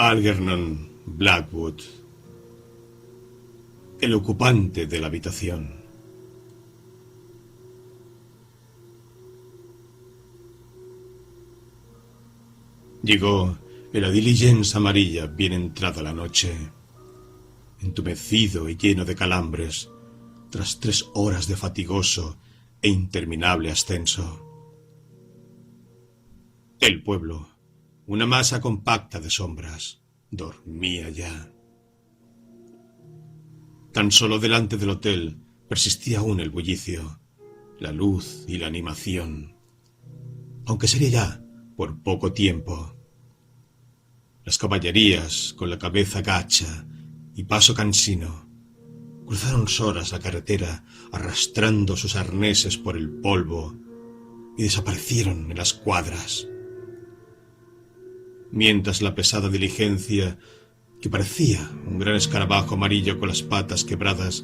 Algernon Blackwood, el ocupante de la habitación. Llegó en la diligence amarilla bien entrada la noche, entumecido y lleno de calambres, tras 3 horas de fatigoso e interminable ascenso. El pueblo, una masa compacta de sombras, dormía ya. Tan solo delante del hotel persistía aún el bullicio, la luz y la animación, aunque sería ya por poco tiempo. Las caballerías, con la cabeza gacha y paso cansino, cruzaron solas la carretera arrastrando sus arneses por el polvo y desaparecieron en las cuadras. Mientras la pesada diligencia, que parecía un gran escarabajo amarillo con las patas quebradas,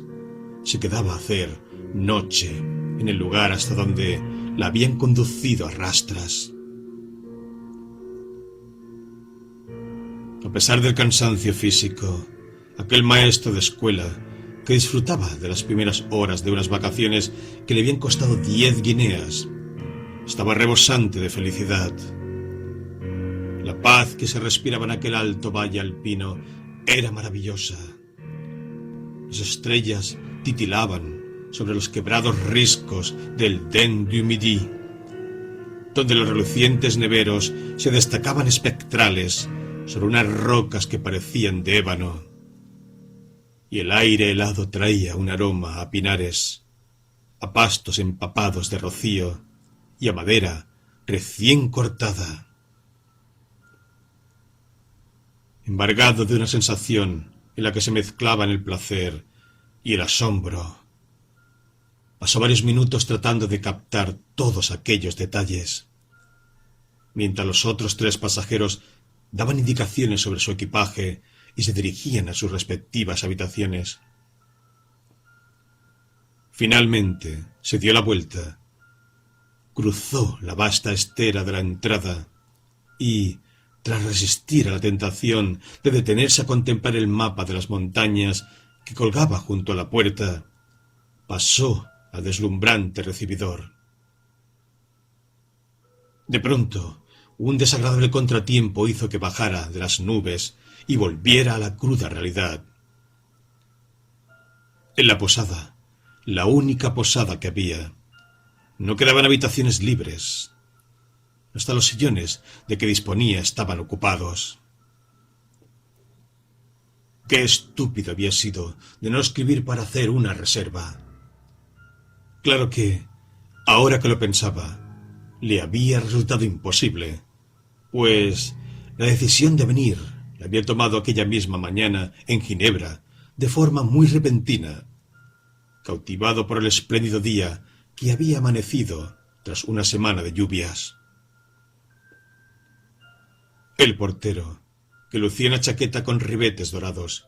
se quedaba a hacer noche en el lugar hasta donde la habían conducido a rastras. A pesar del cansancio físico, aquel maestro de escuela, que disfrutaba de las primeras horas de unas vacaciones que le habían costado 10 guineas, estaba rebosante de felicidad. La paz que se respiraba en aquel alto valle alpino era maravillosa. Las estrellas titilaban sobre los quebrados riscos del Dent du Midi, donde los relucientes neveros se destacaban espectrales sobre unas rocas que parecían de ébano, y el aire helado traía un aroma a pinares, a pastos empapados de rocío y a madera recién cortada. Embargado de una sensación en la que se mezclaban el placer y el asombro, pasó varios minutos tratando de captar todos aquellos detalles, mientras los otros 3 pasajeros daban indicaciones sobre su equipaje y se dirigían a sus respectivas habitaciones. Finalmente se dio la vuelta, cruzó la vasta estera de la entrada y, tras resistir a la tentación de detenerse a contemplar el mapa de las montañas que colgaba junto a la puerta, pasó al deslumbrante recibidor. De pronto, un desagradable contratiempo hizo que bajara de las nubes y volviera a la cruda realidad. En la posada, la única posada que había, no quedaban habitaciones libres. Hasta los sillones de que disponía estaban ocupados. Qué estúpido había sido de no escribir para hacer una reserva. Claro que, ahora que lo pensaba, le había resultado imposible, pues la decisión de venir la había tomado aquella misma mañana en Ginebra de forma muy repentina, cautivado por el espléndido día que había amanecido tras una semana de lluvias. El portero, que lucía una chaqueta con ribetes dorados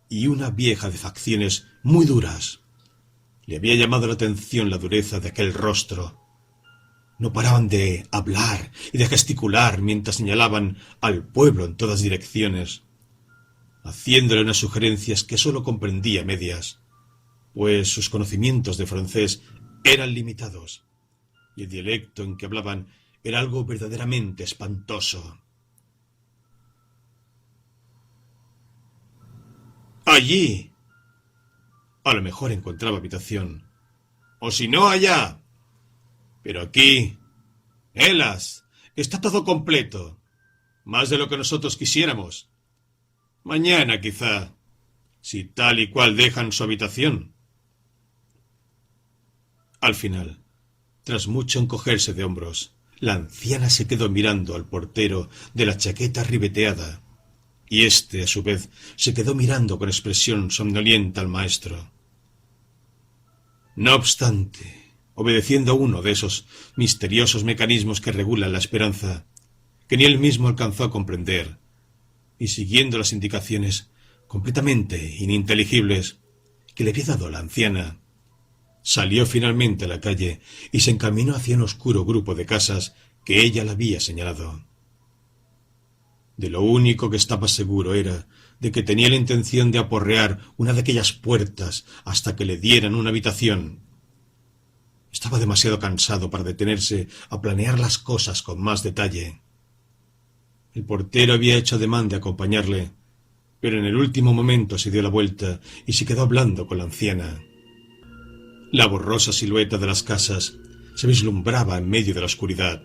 y una vieja de facciones muy duras, le había llamado la atención la dureza de aquel rostro. No paraban de hablar y de gesticular mientras señalaban al pueblo en todas direcciones, haciéndole unas sugerencias que sólo comprendía a medias, pues sus conocimientos de francés eran limitados y el dialecto en que hablaban era algo verdaderamente espantoso. Allí. A lo mejor encontraba habitación. O si no, allá. Pero aquí, helas, está todo completo. Más de lo que nosotros quisiéramos. Mañana, quizá, si tal y cual dejan su habitación. Al final, tras mucho encogerse de hombros, la anciana se quedó mirando al portero de la chaqueta ribeteada, y éste, a su vez, se quedó mirando con expresión somnolienta al maestro. No obstante, obedeciendo a uno de esos misteriosos mecanismos que regulan la esperanza, que ni él mismo alcanzó a comprender, y siguiendo las indicaciones completamente ininteligibles que le había dado la anciana, salió finalmente a la calle y se encaminó hacia un oscuro grupo de casas que ella le había señalado. De lo único que estaba seguro era de que tenía la intención de aporrear una de aquellas puertas hasta que le dieran una habitación. Estaba demasiado cansado para detenerse a planear las cosas con más detalle. El portero había hecho ademán de acompañarle, pero en el último momento se dio la vuelta y se quedó hablando con la anciana. La borrosa silueta de las casas se vislumbraba en medio de la oscuridad.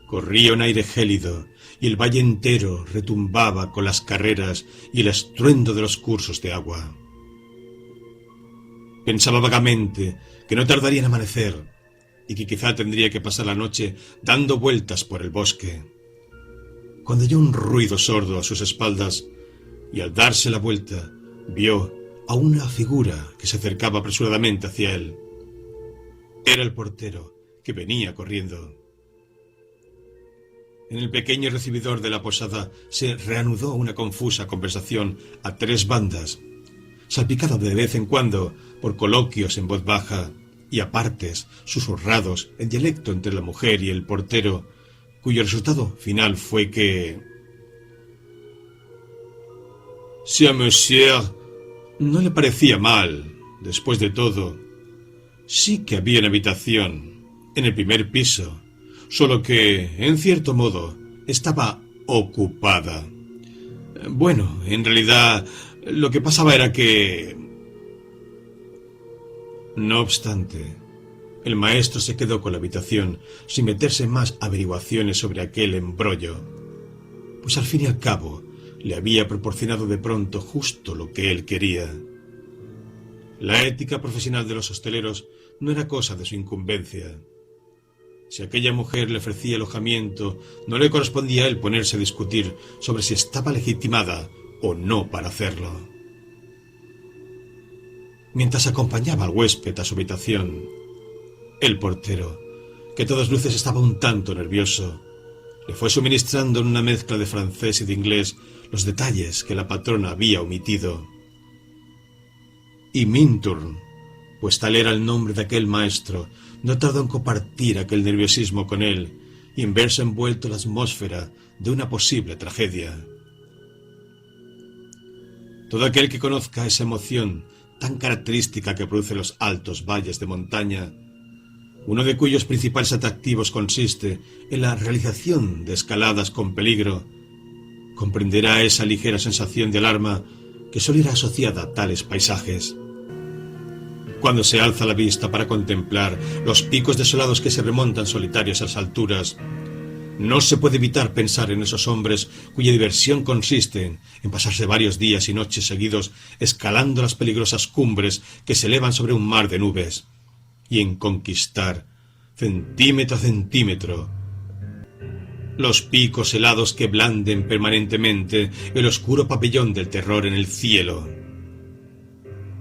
Corría un aire gélido y el valle entero retumbaba con las carreras y el estruendo de los cursos de agua. Pensaba vagamente que no tardaría en amanecer y que quizá tendría que pasar la noche dando vueltas por el bosque, cuando oyó un ruido sordo a sus espaldas y al darse la vuelta vio a una figura que se acercaba apresuradamente hacia él. Era el portero, que venía corriendo. En el pequeño recibidor de la posada se reanudó una confusa conversación a tres bandas, salpicada de vez en cuando por coloquios en voz baja y apartes susurrados en dialecto entre la mujer y el portero, cuyo resultado final fue que... Si a Monsieur no le parecía mal, después de todo, sí que había una habitación en el primer piso, solo que, en cierto modo, estaba ocupada. Bueno, en realidad, lo que pasaba era que... No obstante, el maestro se quedó con la habitación sin meterse en más averiguaciones sobre aquel embrollo, pues al fin y al cabo le había proporcionado de pronto justo lo que él quería. La ética profesional de los hosteleros no era cosa de su incumbencia. Si aquella mujer le ofrecía alojamiento, no le correspondía a él ponerse a discutir sobre si estaba legitimada o no para hacerlo. Mientras acompañaba al huésped a su habitación, el portero, que a todas luces estaba un tanto nervioso, le fue suministrando en una mezcla de francés y de inglés los detalles que la patrona había omitido. Y Minturn, pues tal era el nombre de aquel maestro, no tardó en compartir aquel nerviosismo con él y en verse envuelto en la atmósfera de una posible tragedia. Todo aquel que conozca esa emoción tan característica que produce los altos valles de montaña, uno de cuyos principales atractivos consiste en la realización de escaladas con peligro, comprenderá esa ligera sensación de alarma que suele ir asociada a tales paisajes. Cuando se alza la vista para contemplar los picos desolados que se remontan solitarios a las alturas, no se puede evitar pensar en esos hombres cuya diversión consiste en pasarse varios días y noches seguidos escalando las peligrosas cumbres que se elevan sobre un mar de nubes, y en conquistar, centímetro a centímetro, los picos helados que blanden permanentemente el oscuro pabellón del terror en el cielo.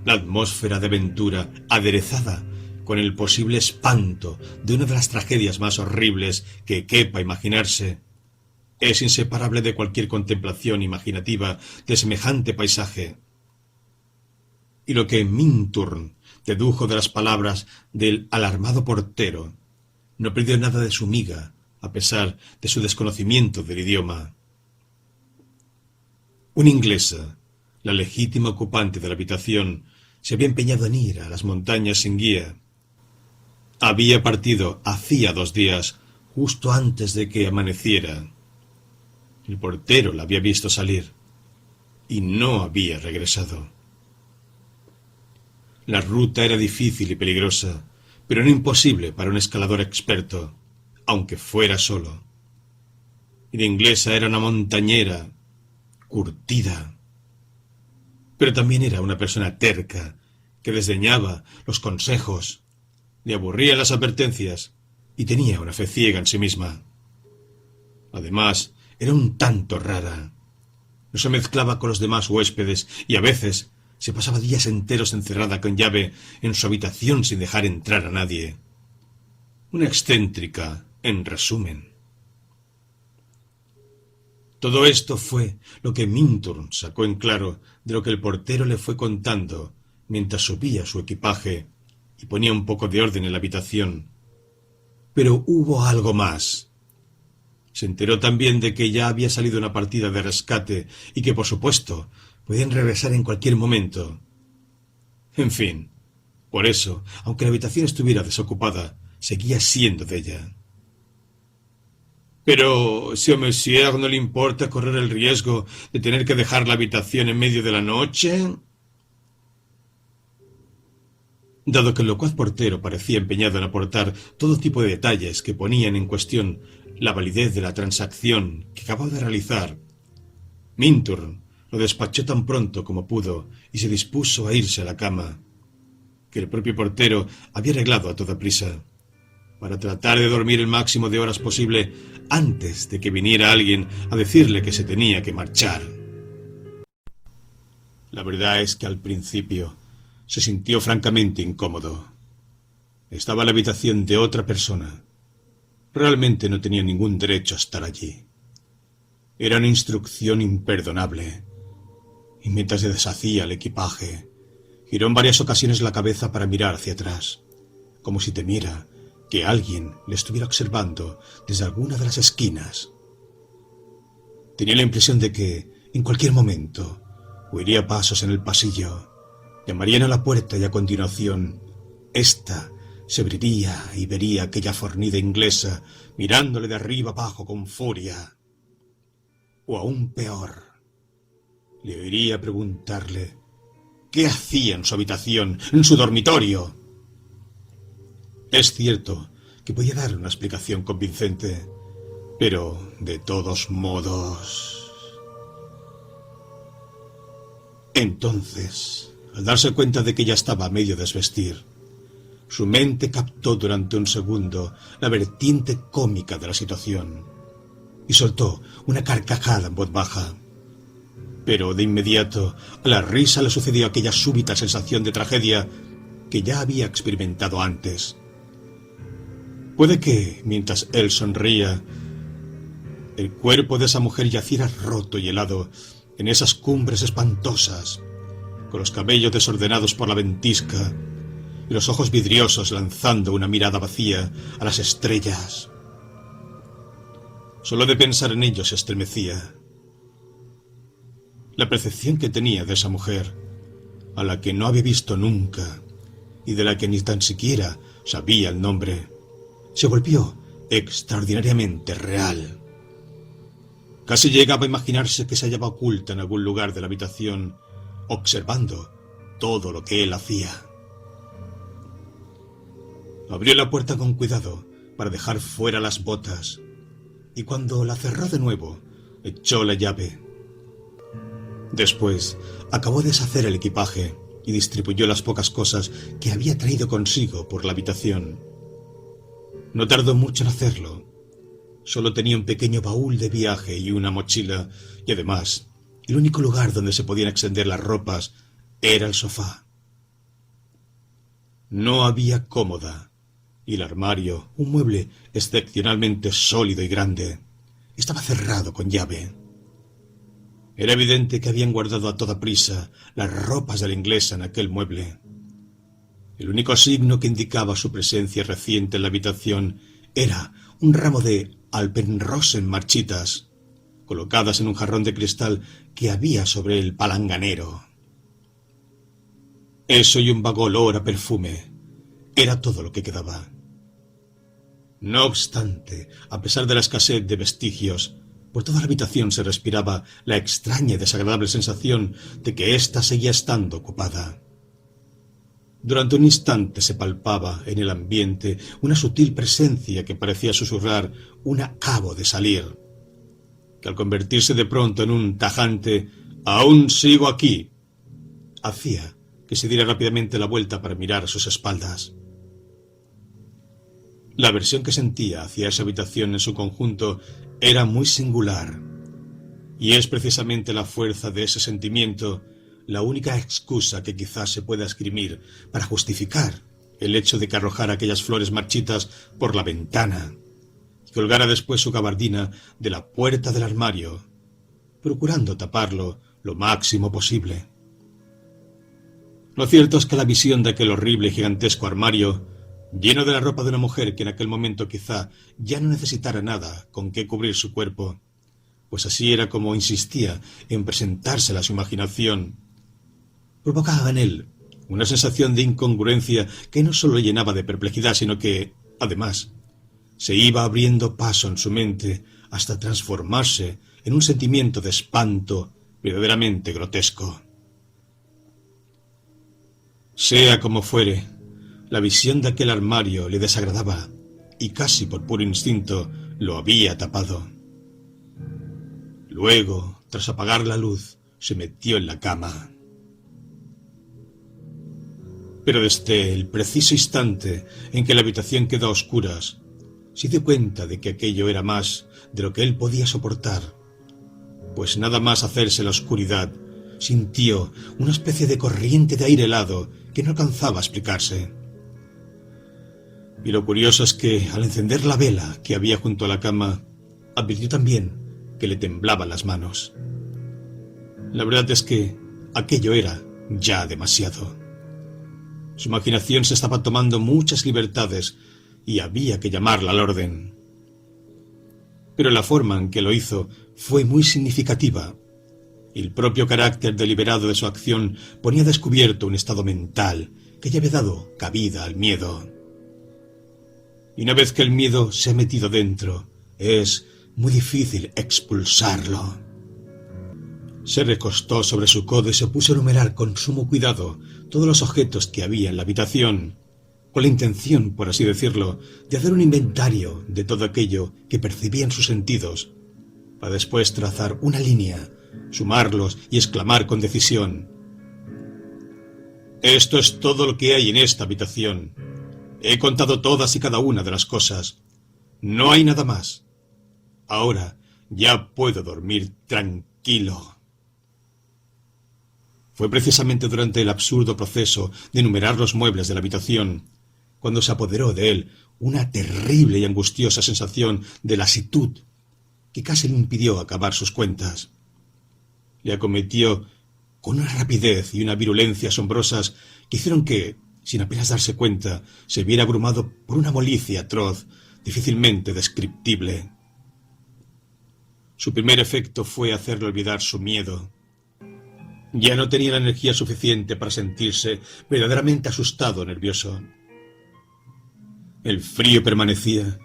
La atmósfera de aventura, aderezada con el posible espanto de una de las tragedias más horribles que quepa imaginarse, es inseparable de cualquier contemplación imaginativa de semejante paisaje. Y lo que Minturn dedujo de las palabras del alarmado portero no perdió nada de su miga, a pesar de su desconocimiento del idioma. Una inglesa, la legítima ocupante de la habitación, se había empeñado en ir a las montañas sin guía. Había partido hacía 2 días, justo antes de que amaneciera. El portero la había visto salir y no había regresado. La ruta era difícil y peligrosa, pero no imposible para un escalador experto, aunque fuera solo. Y la inglesa era una montañera, curtida, pero también era una persona terca, que desdeñaba los consejos, le aburrían las advertencias y tenía una fe ciega en sí misma. Además, era un tanto rara. No se mezclaba con los demás huéspedes y a veces se pasaba días enteros encerrada con llave en su habitación sin dejar entrar a nadie. Una excéntrica, en resumen. Todo esto fue lo que Minturn sacó en claro de lo que el portero le fue contando mientras subía su equipaje y ponía un poco de orden en la habitación. Pero hubo algo más. Se enteró también de que ya había salido una partida de rescate y que, por supuesto, podían regresar en cualquier momento. En fin, por eso, aunque la habitación estuviera desocupada, seguía siendo de ella. Pero si a Monsieur no le importa correr el riesgo de tener que dejar la habitación en medio de la noche... Dado que el locuaz portero parecía empeñado en aportar todo tipo de detalles que ponían en cuestión la validez de la transacción que acababa de realizar, Minturn lo despachó tan pronto como pudo y se dispuso a irse a la cama, que el propio portero había arreglado a toda prisa, para tratar de dormir el máximo de horas posible antes de que viniera alguien a decirle que se tenía que marchar. La verdad es que al principio se sintió francamente incómodo. Estaba en la habitación de otra persona. Realmente no tenía ningún derecho a estar allí. Era una instrucción imperdonable. Y mientras se deshacía el equipaje, giró en varias ocasiones la cabeza para mirar hacia atrás, como si temiera que alguien le estuviera observando desde alguna de las esquinas. Tenía la impresión de que, en cualquier momento, oiría pasos en el pasillo. Llamarían a la puerta y a continuación, ésta se abriría y vería a aquella fornida inglesa mirándole de arriba abajo con furia. O aún peor, le oiría preguntarle qué hacía en su habitación, en su dormitorio. Es cierto que podía dar una explicación convincente, pero de todos modos... Entonces, al darse cuenta de que ya estaba a medio desvestir, su mente captó durante un segundo la vertiente cómica de la situación y soltó una carcajada en voz baja. Pero de inmediato a la risa le sucedió aquella súbita sensación de tragedia que ya había experimentado antes. Puede que, mientras él sonría, el cuerpo de esa mujer yaciera roto y helado en esas cumbres espantosas, con los cabellos desordenados por la ventisca y los ojos vidriosos lanzando una mirada vacía a las estrellas. Solo de pensar en ello se estremecía. La percepción que tenía de esa mujer, a la que no había visto nunca y de la que ni tan siquiera sabía el nombre, se volvió extraordinariamente real. Casi llegaba a imaginarse que se hallaba oculta en algún lugar de la habitación, observando todo lo que él hacía. Abrió la puerta con cuidado para dejar fuera las botas, y cuando la cerró de nuevo, echó la llave. Después, acabó de deshacer el equipaje y distribuyó las pocas cosas que había traído consigo por la habitación. No tardó mucho en hacerlo. Solo tenía un pequeño baúl de viaje y una mochila, y además, el único lugar donde se podían extender las ropas era el sofá. No había cómoda, y el armario, un mueble excepcionalmente sólido y grande, estaba cerrado con llave. Era evidente que habían guardado a toda prisa las ropas de la inglesa en aquel mueble. El único signo que indicaba su presencia reciente en la habitación era un ramo de alpenrosen marchitas, colocadas en un jarrón de cristal que había sobre el palanganero. Eso y un vago olor a perfume era todo lo que quedaba. No obstante, a pesar de la escasez de vestigios, por toda la habitación se respiraba la extraña y desagradable sensación de que ésta seguía estando ocupada. Durante un instante se palpaba en el ambiente una sutil presencia que parecía susurrar un acabo de salir, que al convertirse de pronto en un tajante «aún sigo aquí», hacía que se diera rápidamente la vuelta para mirar a sus espaldas. La aversión que sentía hacia esa habitación en su conjunto era muy singular, y es precisamente la fuerza de ese sentimiento la única excusa que quizás se pueda esgrimir para justificar el hecho de que arrojara aquellas flores marchitas por la ventana y colgara después su gabardina de la puerta del armario, procurando taparlo lo máximo posible. Lo cierto es que la visión de aquel horrible y gigantesco armario lleno de la ropa de una mujer que en aquel momento quizá ya no necesitara nada con qué cubrir su cuerpo, pues así era como insistía en presentársela a su imaginación. Provocaba en él una sensación de incongruencia que no solo le llenaba de perplejidad, sino que, además, se iba abriendo paso en su mente hasta transformarse en un sentimiento de espanto verdaderamente grotesco. Sea como fuere, la visión de aquel armario le desagradaba y casi por puro instinto lo había tapado. Luego, tras apagar la luz, se metió en la cama. Pero desde el preciso instante en que la habitación quedó a oscuras, se dio cuenta de que aquello era más de lo que él podía soportar, pues nada más hacerse la oscuridad, sintió una especie de corriente de aire helado que no alcanzaba a explicarse. Y lo curioso es que, al encender la vela que había junto a la cama, advirtió también que le temblaban las manos. La verdad es que aquello era ya demasiado. Su imaginación se estaba tomando muchas libertades y había que llamarla al orden. Pero la forma en que lo hizo fue muy significativa. El propio carácter deliberado de su acción ponía a descubierto un estado mental que ya había dado cabida al miedo. Y una vez que el miedo se ha metido dentro, es muy difícil expulsarlo. Se recostó sobre su codo y se puso a enumerar con sumo cuidado todos los objetos que había en la habitación, con la intención, por así decirlo, de hacer un inventario de todo aquello que percibían sus sentidos, para después trazar una línea, sumarlos y exclamar con decisión: «Esto es todo lo que hay en esta habitación. He contado todas y cada una de las cosas. No hay nada más. Ahora ya puedo dormir tranquilo». Fue precisamente durante el absurdo proceso de enumerar los muebles de la habitación cuando se apoderó de él una terrible y angustiosa sensación de lasitud que casi le impidió acabar sus cuentas. Le acometió con una rapidez y una virulencia asombrosas que hicieron que, sin apenas darse cuenta, se viera abrumado por una molicie atroz, difícilmente descriptible. Su primer efecto fue hacerle olvidar su miedo. Ya no tenía la energía suficiente para sentirse verdaderamente asustado o nervioso. El frío permanecía,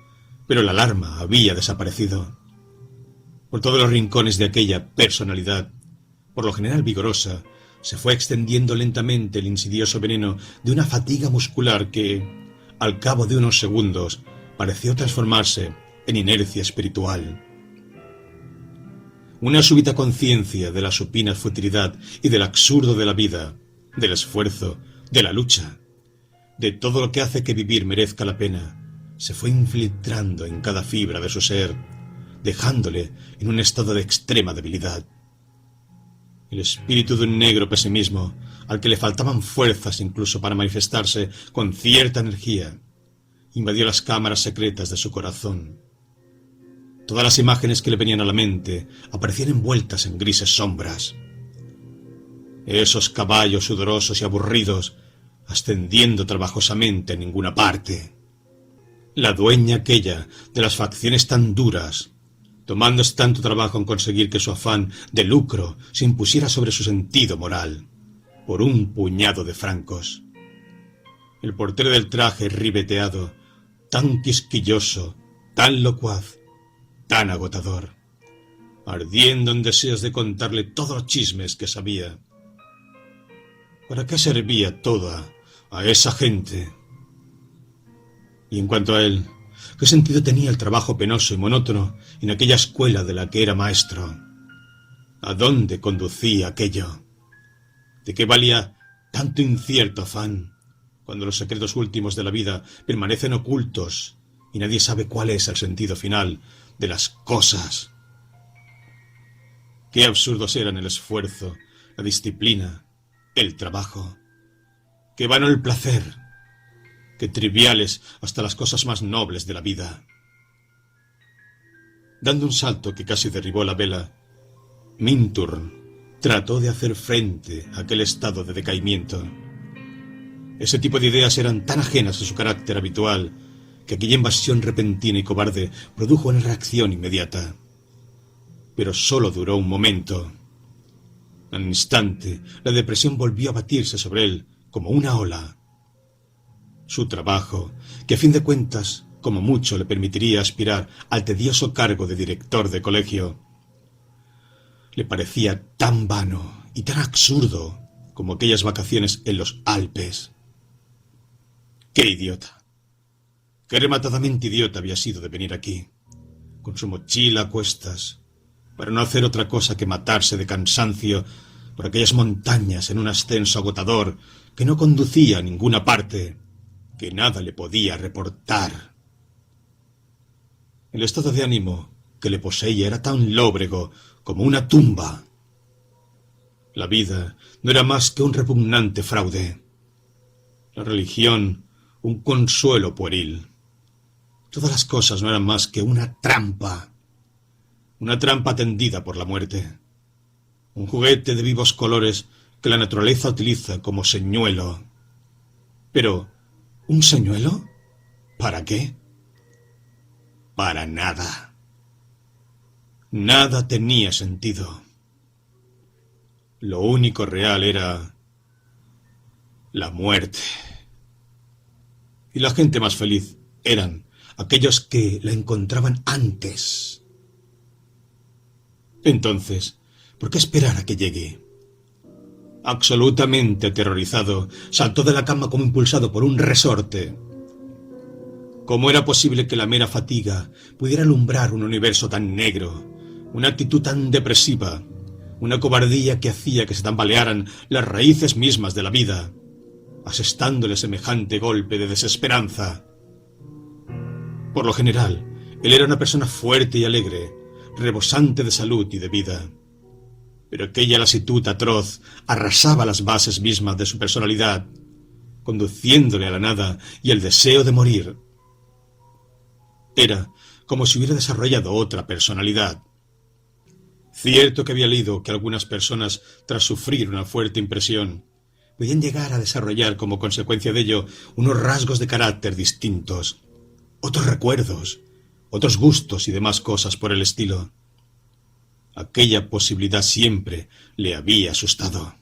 pero la alarma había desaparecido. Por todos los rincones de aquella personalidad, por lo general vigorosa, se fue extendiendo lentamente el insidioso veneno de una fatiga muscular que, al cabo de unos segundos, pareció transformarse en inercia espiritual. Una súbita conciencia de la supina futilidad y del absurdo de la vida, del esfuerzo, de la lucha, de todo lo que hace que vivir merezca la pena, se fue infiltrando en cada fibra de su ser, dejándole en un estado de extrema debilidad. El espíritu de un negro pesimismo, al que le faltaban fuerzas incluso para manifestarse con cierta energía, invadió las cámaras secretas de su corazón. Todas las imágenes que le venían a la mente aparecían envueltas en grises sombras. Esos caballos sudorosos y aburridos, ascendiendo trabajosamente a ninguna parte. La dueña aquella de las facciones tan duras, tomándose tanto trabajo en conseguir que su afán de lucro se impusiera sobre su sentido moral, por un puñado de francos. El portero del traje ribeteado, tan quisquilloso, tan locuaz, tan agotador, ardiendo en deseos de contarle todos los chismes que sabía. ¿Para qué servía toda a esa gente? Y en cuanto a él, ¿qué sentido tenía el trabajo penoso y monótono en aquella escuela de la que era maestro? ¿A dónde conducía aquello? ¿De qué valía tanto incierto afán cuando los secretos últimos de la vida permanecen ocultos y nadie sabe cuál es el sentido final de las cosas? Qué absurdos eran el esfuerzo, la disciplina, el trabajo. Qué vano el placer, qué triviales hasta las cosas más nobles de la vida. Dando un salto que casi derribó la vela, Minturn trató de hacer frente a aquel estado de decaimiento. Ese tipo de ideas eran tan ajenas a su carácter habitual que aquella invasión repentina y cobarde produjo una reacción inmediata. Pero solo duró un momento. Al instante, la depresión volvió a batirse sobre él como una ola. Su trabajo, que a fin de cuentas, como mucho le permitiría aspirar al tedioso cargo de director de colegio, le parecía tan vano y tan absurdo como aquellas vacaciones en los Alpes. ¡Qué idiota! ¡Qué rematadamente idiota había sido de venir aquí, con su mochila a cuestas, para no hacer otra cosa que matarse de cansancio por aquellas montañas en un ascenso agotador que no conducía a ninguna parte, que nada le podía reportar! El estado de ánimo que le poseía era tan lóbrego como una tumba. La vida no era más que un repugnante fraude. La religión, un consuelo pueril. Todas las cosas no eran más que una trampa tendida por la muerte. Un juguete de vivos colores que la naturaleza utiliza como señuelo. Pero, ¿un señuelo? ¿Para qué? Para nada. Nada tenía sentido. Lo único real era la muerte. Y la gente más feliz eran aquellos que la encontraban antes. Entonces, ¿por qué esperar a que llegue? Absolutamente aterrorizado, saltó de la cama como impulsado por un resorte. ¿Cómo era posible que la mera fatiga pudiera alumbrar un universo tan negro, una actitud tan depresiva, una cobardía que hacía que se tambalearan las raíces mismas de la vida, asestándole semejante golpe de desesperanza? Por lo general, él era una persona fuerte y alegre, rebosante de salud y de vida. Pero aquella lasitud atroz arrasaba las bases mismas de su personalidad, conduciéndole a la nada y al deseo de morir. Era como si hubiera desarrollado otra personalidad. Cierto que había leído que algunas personas, tras sufrir una fuerte impresión, podían llegar a desarrollar como consecuencia de ello unos rasgos de carácter distintos, otros recuerdos, otros gustos y demás cosas por el estilo. Aquella posibilidad siempre le había asustado.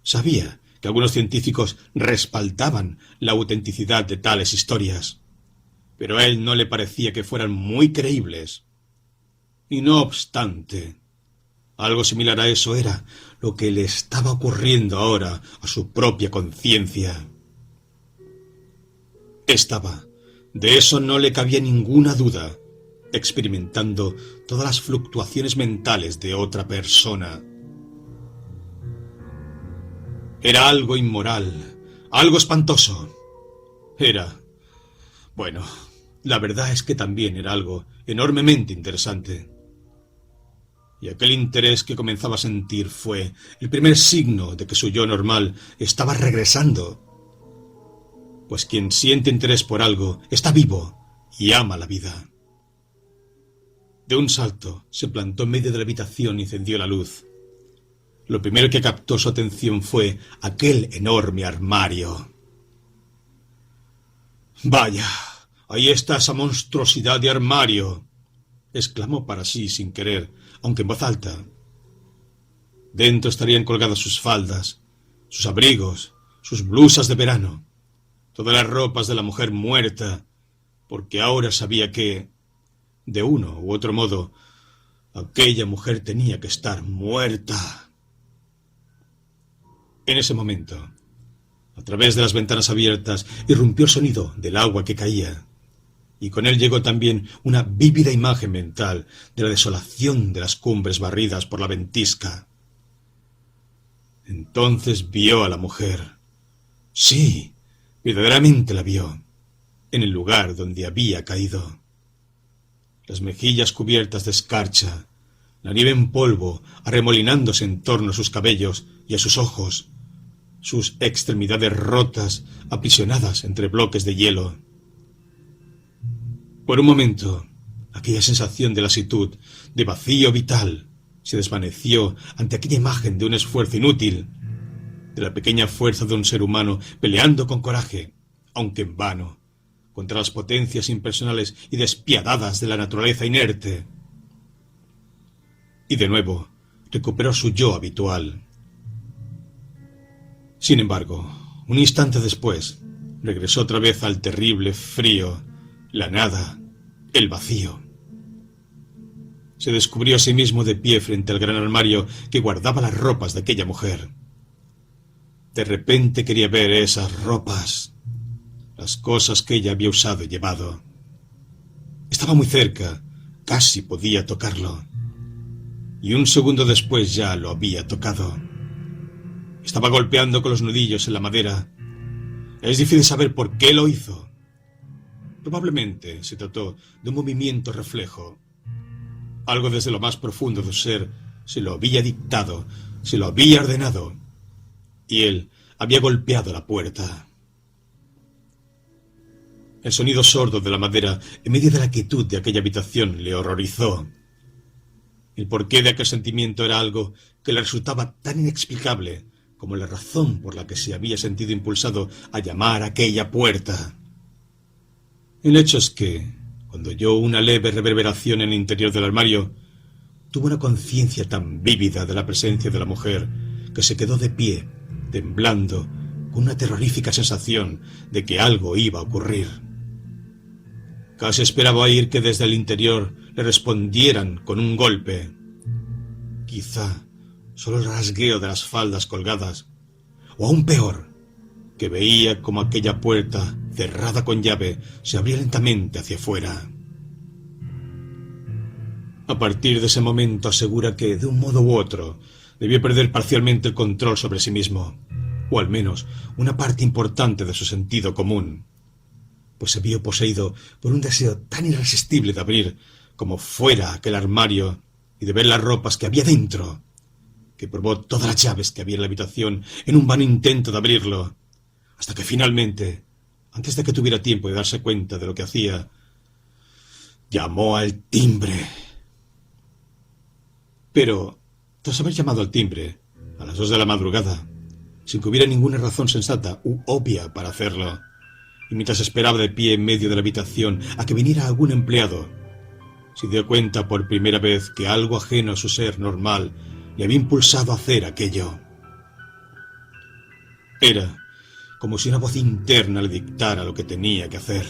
Sabía que algunos científicos respaldaban la autenticidad de tales historias, pero a él no le parecía que fueran muy creíbles. Y no obstante, algo similar a eso era lo que le estaba ocurriendo ahora a su propia conciencia. Estaba, de eso no le cabía ninguna duda, experimentando todas las fluctuaciones mentales de otra persona. Era algo inmoral, algo espantoso. Bueno, la verdad es que también era algo enormemente interesante. Y aquel interés que comenzaba a sentir fue el primer signo de que su yo normal estaba regresando. Pues quien siente interés por algo está vivo y ama la vida. De un salto, se plantó en medio de la habitación y encendió la luz. Lo primero que captó su atención fue aquel enorme armario. «Vaya, ahí está esa monstruosidad de armario», exclamó para sí sin querer, aunque en voz alta. Dentro estarían colgadas sus faldas, sus abrigos, sus blusas de verano, todas las ropas de la mujer muerta, porque ahora sabía que, de uno u otro modo, aquella mujer tenía que estar muerta. En ese momento, a través de las ventanas abiertas, irrumpió el sonido del agua que caía, y con él llegó también una vívida imagen mental de la desolación de las cumbres barridas por la ventisca. Entonces vio a la mujer. Sí, verdaderamente la vio, en el lugar donde había caído. Las mejillas cubiertas de escarcha, la nieve en polvo arremolinándose en torno a sus cabellos y a sus ojos, sus extremidades rotas, aprisionadas entre bloques de hielo. Por un momento, aquella sensación de lasitud, de vacío vital, se desvaneció ante aquella imagen de un esfuerzo inútil. de la pequeña fuerza de un ser humano peleando con coraje, aunque en vano, contra las potencias impersonales y despiadadas de la naturaleza inerte. Y de nuevo recuperó su yo habitual. Sin embargo, un instante después, regresó otra vez al terrible frío, la nada, el vacío. Se descubrió a sí mismo de pie frente al gran armario que guardaba las ropas de aquella mujer. De repente quería ver esas ropas, las cosas que ella había usado y llevado. Estaba muy cerca, casi podía tocarlo. Y un segundo después ya lo había tocado. Estaba golpeando con los nudillos en la madera. Es difícil saber por qué lo hizo. Probablemente se trató de un movimiento reflejo. Algo desde lo más profundo de su ser se lo había dictado, se lo había ordenado. Y él había golpeado la puerta. El sonido sordo de la madera en medio de la quietud de aquella habitación le horrorizó. El porqué de aquel sentimiento era algo que le resultaba tan inexplicable como la razón por la que se había sentido impulsado a llamar a aquella puerta. El hecho es que, cuando oyó una leve reverberación en el interior del armario, tuvo una conciencia tan vívida de la presencia de la mujer que se quedó de pie, temblando, con una terrorífica sensación de que algo iba a ocurrir. Casi esperaba oír que desde el interior le respondieran con un golpe. Quizá solo el rasgueo de las faldas colgadas, o aún peor, que veía como aquella puerta, cerrada con llave, se abría lentamente hacia afuera. A partir de ese momento asegura que, de un modo u otro, debió perder parcialmente el control sobre sí mismo, o al menos una parte importante de su sentido común, pues se vio poseído por un deseo tan irresistible de abrir como fuera aquel armario y de ver las ropas que había dentro, que probó todas las llaves que había en la habitación en un vano intento de abrirlo, hasta que finalmente, antes de que tuviera tiempo de darse cuenta de lo que hacía, llamó al timbre. Pero, tras haber llamado al timbre, a las 2 de la madrugada, sin que hubiera ninguna razón sensata u obvia para hacerlo, y mientras esperaba de pie en medio de la habitación a que viniera algún empleado, se dio cuenta por primera vez que algo ajeno a su ser normal le había impulsado a hacer aquello. Era como si una voz interna le dictara lo que tenía que hacer.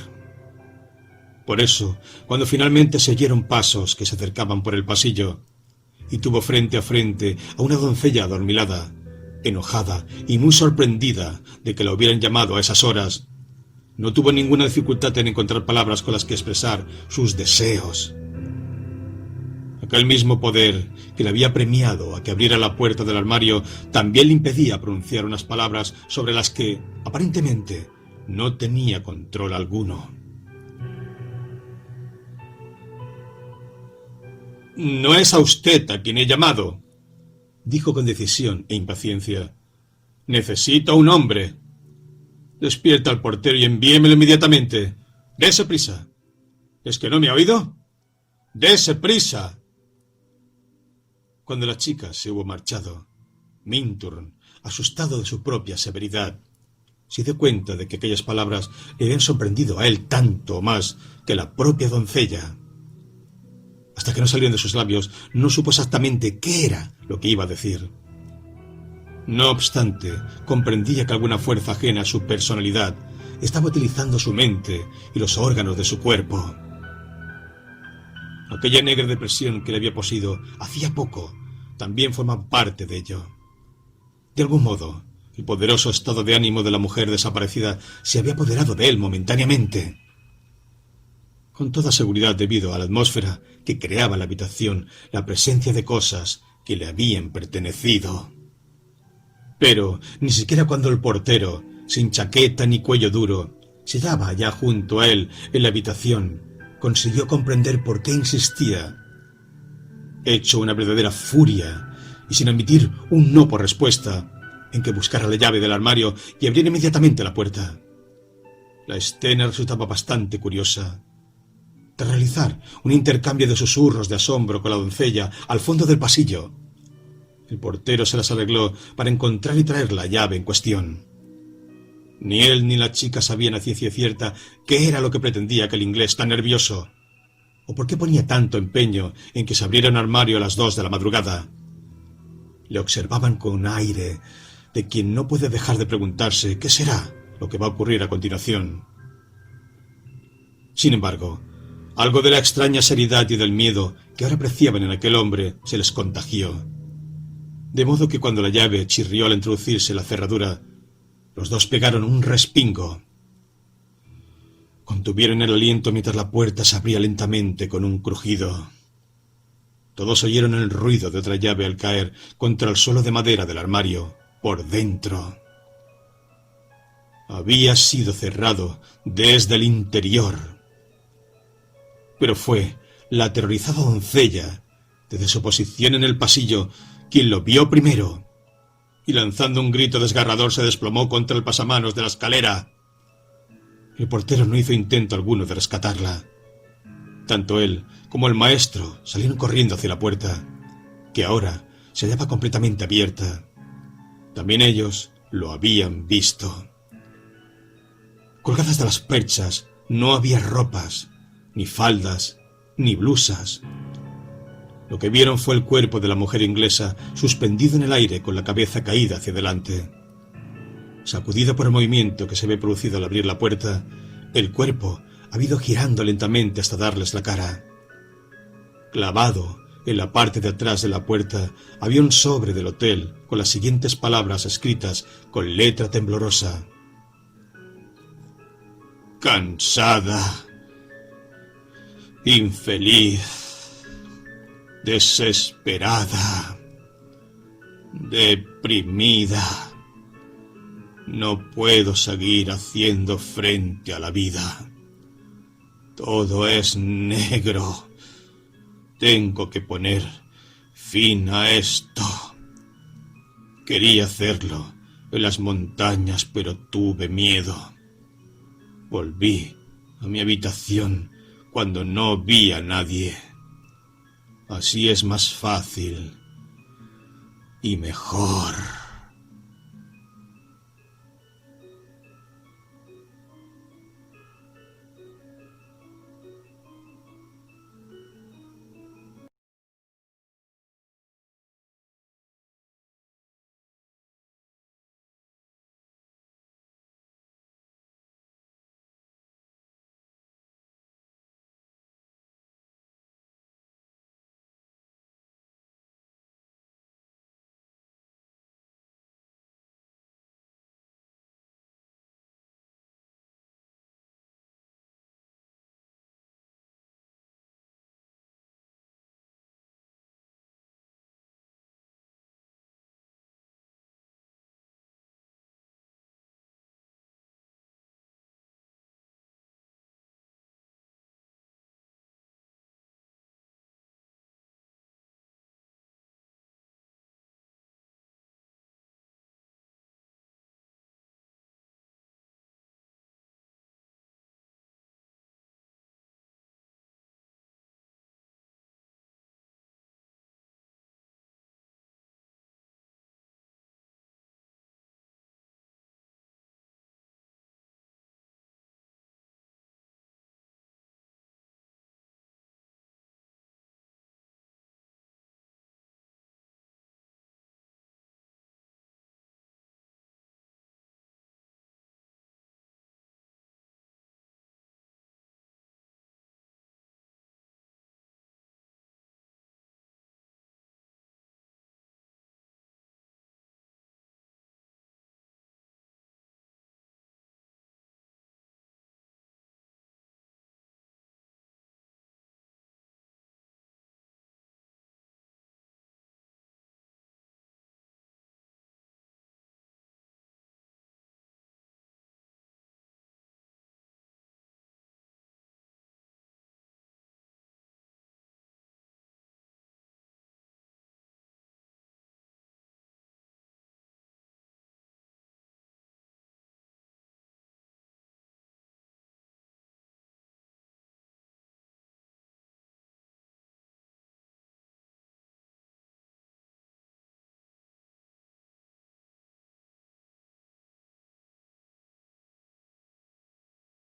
Por eso, cuando finalmente se oyeron pasos que se acercaban por el pasillo, y tuvo frente a frente a una doncella adormilada, enojada y muy sorprendida de que la hubieran llamado a esas horas, no tuvo ninguna dificultad en encontrar palabras con las que expresar sus deseos. Aquel mismo poder que le había premiado a que abriera la puerta del armario también le impedía pronunciar unas palabras sobre las que, aparentemente, no tenía control alguno. «No es a usted a quien he llamado», dijo con decisión e impaciencia. «Necesito a un hombre. Despierta al portero y envíemelo inmediatamente. ¡Dese prisa! ¿Es que no me ha oído? ¡Dese prisa!». Cuando la chica se hubo marchado, Minturn, asustado de su propia severidad, se dio cuenta de que aquellas palabras le habían sorprendido a él tanto o más que la propia doncella. Hasta que no salieron de sus labios, no supo exactamente qué era lo que iba a decir. No obstante, comprendía que alguna fuerza ajena a su personalidad estaba utilizando su mente y los órganos de su cuerpo. Aquella negra depresión que le había poseído hacía poco también formaba parte de ello. De algún modo, el poderoso estado de ánimo de la mujer desaparecida se había apoderado de él momentáneamente. Con toda seguridad, debido a la atmósfera que creaba en la habitación, la presencia de cosas que le habían pertenecido. Pero ni siquiera cuando el portero, sin chaqueta ni cuello duro, se hallaba allá junto a él en la habitación, consiguió comprender por qué insistía. Hecho una verdadera furia, y sin admitir un no por respuesta, en que buscara la llave del armario y abriera inmediatamente la puerta. La escena resultaba bastante curiosa. Tras realizar un intercambio de susurros de asombro con la doncella al fondo del pasillo, El portero se las arregló para encontrar y traer la llave en cuestión. Ni él ni la chica sabían a ciencia cierta qué era lo que pretendía aquel inglés tan nervioso, o por qué ponía tanto empeño en que se abriera un armario a las 2 de la madrugada. Le observaban con aire de quien no puede dejar de preguntarse qué será lo que va a ocurrir a continuación. Sin embargo, algo de la extraña seriedad y del miedo que ahora apreciaban en aquel hombre se les contagió. De modo que cuando la llave chirrió al introducirse en la cerradura, los dos pegaron un respingo. Contuvieron el aliento mientras la puerta se abría lentamente con un crujido. Todos oyeron el ruido de otra llave al caer contra el suelo de madera del armario, por dentro. Había sido cerrado desde el interior. Pero fue la aterrorizada doncella, desde su posición en el pasillo, quien lo vio primero, y lanzando un grito desgarrador se desplomó contra el pasamanos de la escalera. El portero no hizo intento alguno de rescatarla. Tanto él como el maestro salieron corriendo hacia la puerta, que ahora se hallaba completamente abierta. También ellos lo habían visto. Colgadas de las perchas no había ropas, ni faldas, ni blusas. Lo que vieron fue el cuerpo de la mujer inglesa suspendido en el aire con la cabeza caída hacia adelante. Sacudido por el movimiento que se había producido al abrir la puerta, el cuerpo había ido girando lentamente hasta darles la cara. Clavado en la parte de atrás de la puerta había un sobre del hotel con las siguientes palabras escritas con letra temblorosa: cansada, infeliz, desesperada, deprimida. No puedo seguir haciendo frente a la vida. Todo es negro. Tengo que poner fin a esto. Quería hacerlo en las montañas, pero tuve miedo. Volví a mi habitación cuando no vi a nadie. Así es más fácil y mejor.